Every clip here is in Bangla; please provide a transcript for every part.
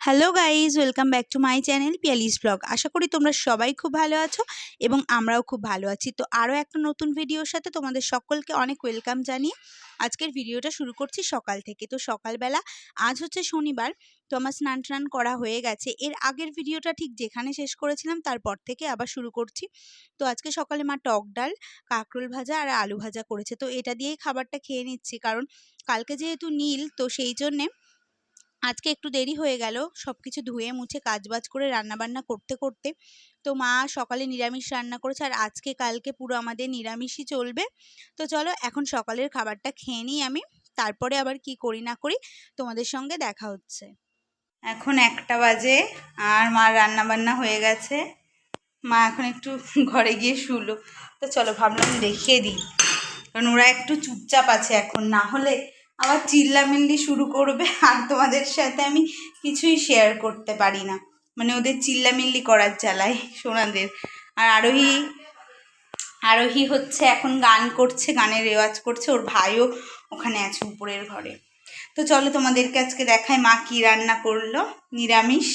Hello guys, welcome back to my channel Piyali's blog. আশা করি তোমরা সবাই খুব ভালো আছো এবং আমরাও খুব ভালো আছি। তো আরও একটা নতুন ভিডিওর সাথে তোমাদের সকলকে অনেক ওয়েলকাম জানিয়ে আজকের ভিডিওটা শুরু করছি সকাল থেকে। তো সকালবেলা আজ হচ্ছে শনিবার, তো আমার স্নান টান করা হয়ে গেছে। এর আগের ভিডিওটা ঠিক যেখানে শেষ করেছিলাম তারপর থেকে আবার শুরু করছি। তো আজকে সকালে মা টক ডাল, কাঁকরোল ভাজা আর আলু ভাজা করেছে। তো এটা দিয়েই খাবারটা খেয়ে নিচ্ছি, কারণ কালকে যেহেতু নীল, তো সেই জন্যে আজকে একটু দেরি হয়ে গেল সবকিছু ধুয়ে মুছে কাজবাজ করে রান্নাবান্না করতে করতে। তো মা সকালে নিরামিষ রান্না করেছে, আর আজকে কালকে পুরো আমাদের নিরামিষই চলবে। তো চলো এখন সকালের খাবারটা খেয়ে নিই আমি, তারপরে আবার কি করি না করি তোমাদের সঙ্গে দেখা হচ্ছে। এখন 1টা বাজে আর মার রান্নাবান্না হয়ে গেছে। মা এখন একটু ঘরে গিয়ে শুলো। তো চলো ভাবলাম দেখিয়ে দিই, কারণ ওরা একটু চুপচাপ আছে এখন, না হলে আবার চিল্লামিল্লি শুরু করবে আর তোমাদের সাথে আমি কিছুই শেয়ার করতে পারি না। মানে ওদের চিল্লামিল্লি করার জ্বালায় সোনাদের। আর আরোহী হচ্ছে এখন গান করছে, গানের রেওয়াজ করছে, ওর ভাইও ওখানে আছে উপরের ঘরে। তো চলো তোমাদেরকে আজকে দেখাই মা কি রান্না করলো, নিরামিষ।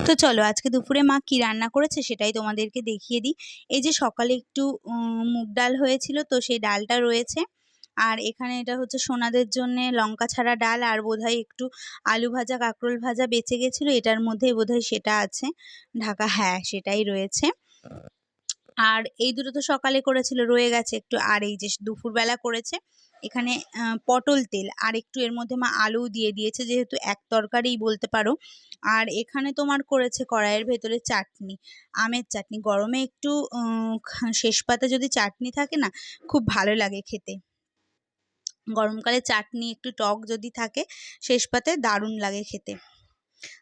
তো চলো আজকে দুপুরে মা কি রান্না করেছে সেটাই তোমাদেরকে দেখিয়ে দিই। এই যে সকালে একটু মুগ ডাল হয়েছিল, তো সেই ডালটা রয়েছে। আর এখানে এটা হচ্ছে সোনাদের জন্য লঙ্কা ছাড়া ডাল, আর বোধহয় একটু আলু ভাজা কাঁকরোল ভাজা বেঁচে গেছিলো, এটার মধ্যেই বোধহয় সেটা আছে ঢাকা। হ্যাঁ, সেটাই রয়েছে। আর এই দুটো তো সকালে করেছিল, রয়ে গেছে একটু। আর এই যে দুপুরবেলা করেছে এখানে পটল তেল, আর একটু এর মধ্যে মা আলু দিয়ে দিয়েছে, যেহেতু এক তরকারিই বলতে পারো। আর এখানে তোমার করেছে কড়াইয়ের ভেতরে চাটনি, আমের চাটনি। গরমে একটু শেষ পাতে যদি চাটনি থাকে না, খুব ভালো লাগে খেতে। গরমকালে চাটনি একটু টক যদি থাকে শেষ পাতে, দারুণ লাগে খেতে।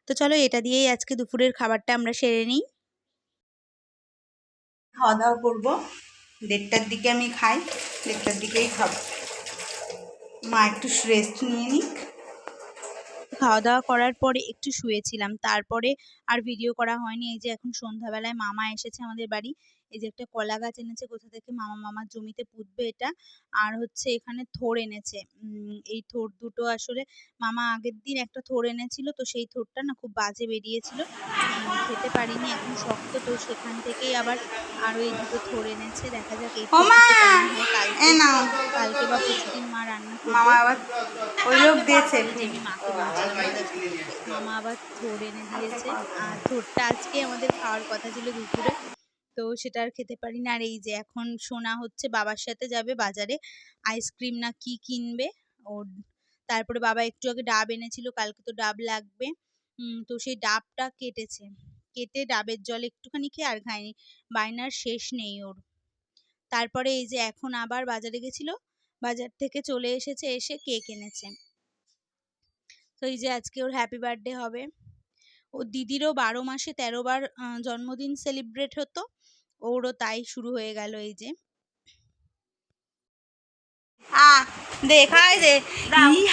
তো চলো এটা দিয়েই আজকে দুপুরের খাবারটা আমরা সেরে নিই। খাওয়া দাওয়া করবো 1:30টার দিকে, আমি খাই 1:30টার দিকেই খাবো। মা একটু রেস্ট নিয়ে নিক। খাওয়া দাওয়া করার পরে একটু শুয়েছিলাম, তারপরে আর ভিডিও করা হয়নি। এই যে এখন সন্ধ্যাবেলায় মামা এসেছে আমাদের বাড়ি। এই যে একটা কলা গাছ এনেছে কোথা থেকে, মামার জমিতে পুঁতবে এটা। আর হচ্ছে এখানে থোড় এনেছে। এই থোড় দুটো আসলে মামা আগের দিন একটা থোড় এনেছিল, তো সেই থোড়টা না খুব বাজে বেরিয়েছিল, খেতে পারিনি, এখন শক্ত। তো সেখান থেকেই আবার আরো এই দুটো থোড় এনেছে। দেখা যাক এই থোড় দুটো কেমন হয়। কালকে বা পরশুদিন মা রান্না করবে। ওই লোক দিয়েছে, আমি মাকে বলছিলাম মামা আবার থোড় এনে দিয়েছে। আর থোড়টা আজকে আমাদের খাওয়ার কথা ছিল দুপুরে, তো সেটা আর খেতে পারি না। আর এই যে এখন সোনা হচ্ছে বাবার সাথে যাবে বাজারে, আইসক্রিম না কি কিনবে ওর। তারপরে বাবা একটু আগে ডাব এনেছিল, কালকে তো ডাব লাগবে। তো সেই ডাবটা কেটে ডাবের জল একটুখানি খেয়ে আর খায়নি, বায়নার শেষ নেই ওর। তারপরে এই যে এখন আবার বাজারে গেছিল, বাজার থেকে চলে এসেছে, এসে কেক এনেছে। তো এই যে আজকে ওর হ্যাপি বার্থডে হবে। ওর দিদিরও 12 মাসে 13 বার জন্মদিন সেলিব্রেট হতো, ওরও তাই শুরু হয়ে গেল। এই যে দেখায় যে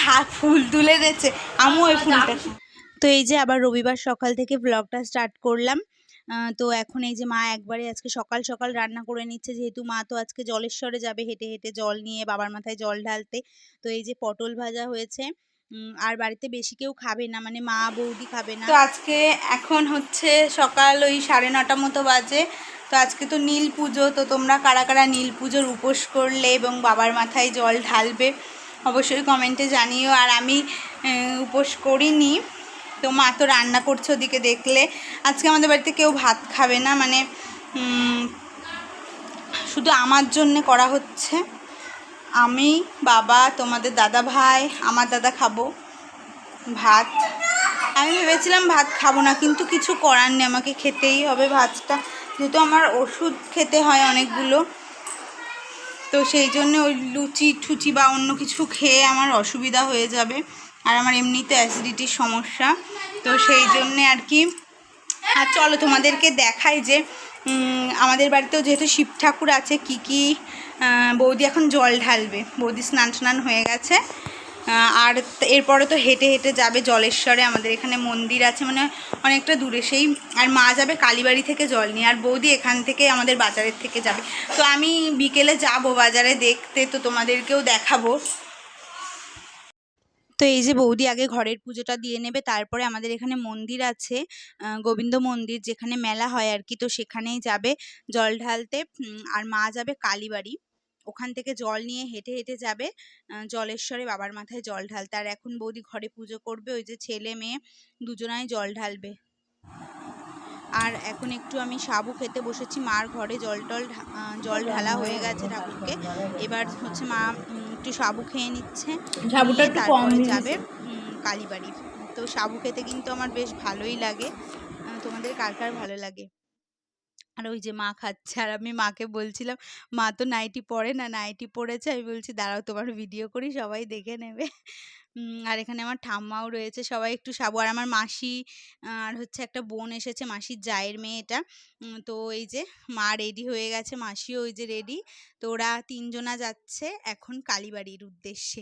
হাত ফুল তুলে দিচ্ছে, আমু ওই ফুলটা। তো এই যে আবার রবিবার সকাল থেকে ব্লগটা স্টার্ট করলাম। তো এখন এই যে মা একবারে আজকে সকাল সকাল রান্না করে নিচ্ছে, যেহেতু মা তো আজকে জলেশ্বরে যাবে হেঁটে হেঁটে জল নিয়ে বাবার মাথায় জল ঢালতে। তো এই যে পটল ভাজা হয়েছে, আর বাড়িতে বেশি কেউ খাবে না, মানে মা বৌদি খাবে না। তো আজকে এখন হচ্ছে সকাল ওই 9:30 মতো বাজে। তো আজকে তো নীল পুজো, তো তোমরা কারা কারা নীল পুজোর উপোস করলে এবং বাবার মাথায় জল ঢালবে অবশ্যই কমেন্টে জানিও। আর আমি উপোস করিনি, তো মা তো রান্না করছে ওদিকে দেখলে। আজকে আমাদের বাড়িতে কেউ ভাত খাবে না, মানে শুধু আমার জন্যে করা হচ্ছে। আমি, বাবা, তোমাদের দাদা ভাই, আমার দাদা খাবো ভাত। আমি ভেবেছিলাম ভাত খাবো না, কিন্তু কিছু করার নেই, আমাকে খেতেই হবে ভাতটা, যেহেতু আমার ওষুধ খেতে হয় অনেকগুলো। তো সেই জন্য ওই লুচি ঠুচি বা অন্য কিছু খেয়ে আমার অসুবিধা হয়ে যাবে, আর আমার এমনিতে অ্যাসিডিটির সমস্যা, তো সেই জন্যে আর কি। আর চলো তোমাদেরকে দেখাই যে আমাদের বাড়িতেও যেহেতু শিব ঠাকুর আছে, কি বৌদি এখন জল ঢালবে। বৌদি স্নান হয়ে গেছে, আর এরপরে তো হেঁটে হেঁটে যাবে জলেশ্বরে, আমাদের এখানে মন্দির আছে মানে অনেকটা দূরে সেই। আর মা যাবে কালীবাড়ি থেকে জল নিয়ে, আর বৌদি এখান থেকে আমাদের বাজারের থেকে যাবে। তো আমি বিকেলে যাব বাজারে দেখতে, তো তোমাদেরকেও দেখাবো। তো এই যে বৌদি আগে ঘরের পুজোটা দিয়ে নেবে, তারপরে আমাদের এখানে মন্দির আছে, গোবিন্দ মন্দির, যেখানে মেলা হয় আর কি, তো সেখানেই যাবে জল ঢালতে। আর মা যাবে কালীবাড়ি, ওখান থেকে জল নিয়ে হেঁটে হেঁটে যাবে জলেশ্বরে বাবার মাথায় জল ঢালতে। আর এখন বৌদি ঘরে পুজো করবে, ওই যে ছেলে মেয়ে দুজনাই জল ঢালবে। আর এখন একটু আমি সাবু খেতে বসেছি, মার ঘরে জল ঢালা হয়ে গেছে ঠাকুরকে। এবার হচ্ছে মা একটু সাবু খেয়ে নিচ্ছে, নিয়ে তারপরে যাবে কালীবাড়ি। তো সাবু খেতে কিন্তু আমার বেশ ভালোই লাগে, তোমাদের কার কার ভালো লাগে? আর ওই যে মা খাচ্ছে, আর আমি মাকে বলছিলাম, মা তো নাইটি পরে না, নাইটি পরেছে। আমি বলছি দাঁড়াও তোমার ভিডিও করি, সবাই দেখে নেবে। আর এখানে আমার ঠাম্মাও রয়েছে, সবাই একটু সাবু। আর আমার মাসি আর হচ্ছে একটা বোন এসেছে, মাসির জায়ের মেয়ে এটা। তো এই যে মা রেডি হয়ে গেছে, মাসিও ওই যে রেডি। তো ওরা তিনজনা যাচ্ছে এখন কালীবাড়ির উদ্দেশ্যে।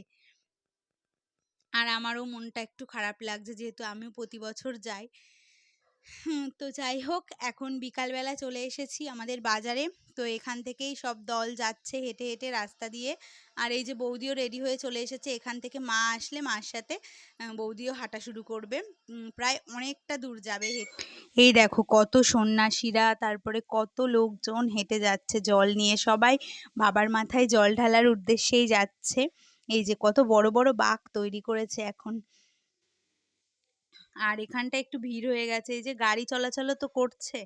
আর আমারও মনটা একটু খারাপ লাগছে, যেহেতু আমিও প্রতি বছর যাই। তো যাই হোক, এখন বিকালবেলা চলে এসেছি আমাদের বাজারে। তো এখান থেকেই সব দল যাচ্ছে হেঁটে হেঁটে রাস্তা দিয়ে। আর এই যে বৌদিও রেডি হয়ে চলে এসেছে, এখান থেকে মা আসলে মার সাথে বৌদিও হাঁটা শুরু করবে। প্রায় অনেকটা দূর যাবে হেঁটে। এই দেখো কত সন্ন্যাসীরা, তারপরে কত লোকজন হেঁটে যাচ্ছে জল নিয়ে, সবাই বাবার মাথায় জল ঢালার উদ্দেশ্যেই যাচ্ছে। এই যে কত বড় বড় বাঁক তৈরি করেছে এখন। আর এখানটা একটু ভিড় হয়ে গেছে, এই যে গাড়ি চলাচলও তো করছে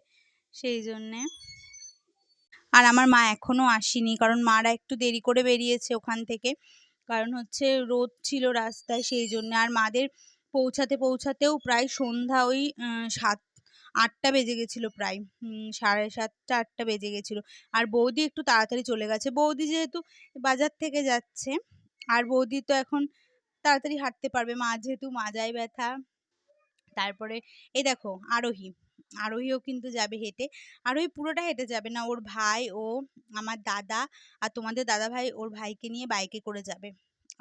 সেই জন্যে। আর আমার মা এখনো আসেনি, কারণ মারা একটু দেরি করে বেরিয়েছে ওখান থেকে, কারণ হচ্ছে রোদ ছিল রাস্তায় সেই জন্য। আর মাদের পৌঁছাতে পৌঁছাতেও প্রায় সন্ধ্যা ওই 7-8টা বেজে গেছিলো, প্রায় 7:30-8টা বেজে গেছিলো। আর বৌদি একটু তাড়াতাড়ি চলে গেছে, বৌদি যেহেতু বাজার থেকে যাচ্ছে। আর বৌদি তো এখন তাড়াতাড়ি হাঁটতে পারবে, মা যেহেতু মাজায় ব্যথা। তারপরে এই দেখো আরোহীও কিন্তু যাবে হেঁটে। আরোহী পুরোটা হেঁটে যাবে না, ওর ভাই, ও, আমার দাদা আর তোমাদের দাদা ভাই ওর ভাইকে নিয়ে বাইকে করে যাবে।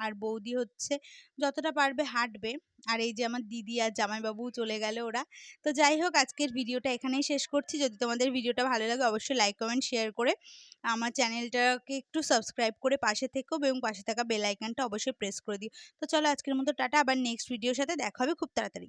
আর বৌদি হচ্ছে যতটা পারবে হাঁটবে। আর এই যে আমার দিদি আর জামাইবাবু চলে গেল ওরা। তো যাই হোক, আজকের ভিডিওটা এখানেই শেষ করছি। যদি তোমাদের ভিডিওটা ভালো লাগে অবশ্যই লাইক কমেন্ট শেয়ার করে আমার চ্যানেলটাকে একটু সাবস্ক্রাইব করে পাশে থেকো, এবং পাশে থাকা বেল আইকনটা অবশ্যই প্রেস করে দিও। তো চলো আজকের মতো টাটা, আবার নেক্সট ভিডিওর সাথে দেখা হবে খুব তাড়াতাড়ি।